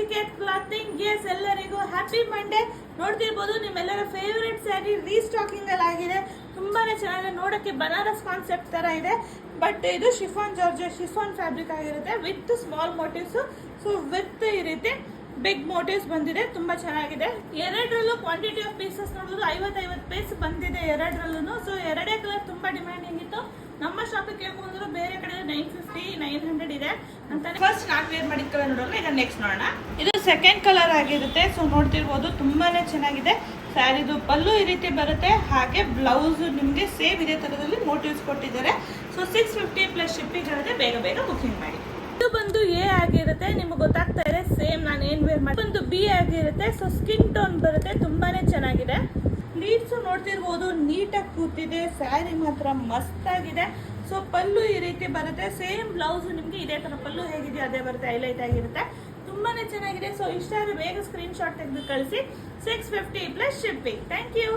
Nachiket clothing S ಎಲ್ಲರಿಗೂ happy Monday. ನೋಡ್ತಿರ್ಬೋದು ನಿಮ್ಮೆಲ್ಲರ ಫೇವರೇಟ್ ಸ್ಯಾರಿ ರೀಸ್ಟಾಕಿಂಗ್ ಅಲ್ಲಿ ಆಗಿದೆ. ತುಂಬಾನೇ ಚೆನ್ನಾಗಿದೆ, ನೋಡಕ್ಕೆ ಬನಾರಸ್ ಕಾನ್ಸೆಪ್ಟ್ ತರ ಇದೆ. ಬಟ್ ಇದು ಶಿಫಾನ್ ಜಾರ್ಜೆಟ್ ಶಿಫಾನ್ ಫ್ಯಾಬ್ರಿಕ್ ಆಗಿರುತ್ತೆ with small motives. So with ಈ ರೀತಿ ಬಿಗ್ ಮೋಟಿವ್ಸ್ ಬಂದಿದೆ, ತುಂಬಾ ಚೆನ್ನಾಗಿದೆ. ಎರಡರಲ್ಲೂ ಕ್ವಾಂಟಿಟಿ ಆಫ್ ಪೀಸಸ್ ನೋಡೋದು 50 ಪೀಸ್ ಬಂದಿದೆ ಎರಡರಲ್ಲೂ. ಸೊ ಎರಡೇ ಕಲರ್ ತುಂಬಾ ಡಿಮ್ಯಾಂಡಿಂಗ್ ಇತ್ತು. ನಮ್ಮ ಶಾಪಿಗೆ ಕೇಳ್ಕೊಂಡ್ರು ಬೇರೆ ಕಡೆ 950 900 ಇದೆ ಅಂತ. ಫಸ್ಟ್ ನಾನು ವೇರ್ ಮಾಡಿದ ಕಲರ್ ನೋಡೋಣ, ಈಗ ನೆಕ್ಸ್ಟ್ ನೋಡೋಣ. ಇದು ಸೆಕೆಂಡ್ ಕಲರ್ ಆಗಿರುತ್ತೆ. ಸೊ ನೋಡ್ತಿರ್ಬೋದು ತುಂಬಾನೇ ಚೆನ್ನಾಗಿದೆ. ಸ್ಯಾರಿದು ಪಲ್ಲು ಈ ರೀತಿ ಬರುತ್ತೆ, ಹಾಗೆ ಬ್ಲೌಸ್ ನಿಮಗೆ ಸೇಮ್ ಇದೇ ತರದಲ್ಲಿ ಮೋಟಿವ್ಸ್ ಕೊಟ್ಟಿದ್ದಾರೆ. ಸೊ 650 ಪ್ಲಸ್ ಶಿಪ್ಪಿಂಗ್ ಇರುತ್ತೆ. ಬೇಗ ಬೇಗ ಬುಕಿಂಗ್ ಮಾಡಿ. ಇದು ಬಂದು ಎ ಆಗಿರುತ್ತೆ, ನಿಮ್ಗೆ ಗೊತ್ತಾಗ್ತಾ ಇದೆ ಸೇಮ್ ನಾನು ಏನ್ ವೇರ್ ಮಾಡಿ. ಬಂದು ಬಿ ಆಗಿರುತ್ತೆ. ಸೊ ಸ್ಕಿನ್ ಟೋನ್ ಬರುತ್ತೆ, ತುಂಬಾನೇ ಚೆನ್ನಾಗಿದೆ. ಲೀಡ್ಸ್ ನೋಡ್ತಿರ್ಬೋದು ನೀಟಾಗಿ ಕೂತಿದೆ. ಸ್ಯಾರಿ ಮಾತ್ರ ಮಸ್ತ್ ಆಗಿದೆ. ಸೊ ಪಲ್ಲು ಈ ರೀತಿ ಬರುತ್ತೆ, ಸೇಮ್ ಬ್ಲೌಸ್ ನಿಮ್ಗೆ ಇದೇ ತರ ಪಲ್ಲು ಹೇಗಿದೆಯೋ ಅದೇ ಬರುತ್ತೆ, ಹೈಲೈಟ್ ಆಗಿರುತ್ತೆ. ತುಂಬಾನೇ ಚೆನ್ನಾಗಿದೆ. ಸೊ ಇಷ್ಟ ಆದ್ರೆ ಬೇಗ ಸ್ಕ್ರೀನ್ ಶಾಟ್ ತೆಗೆದು ಕಳಿಸಿ. 650 ಪ್ಲಸ್ ಶಿಪ್ಪಿಂಗ್. Thank you.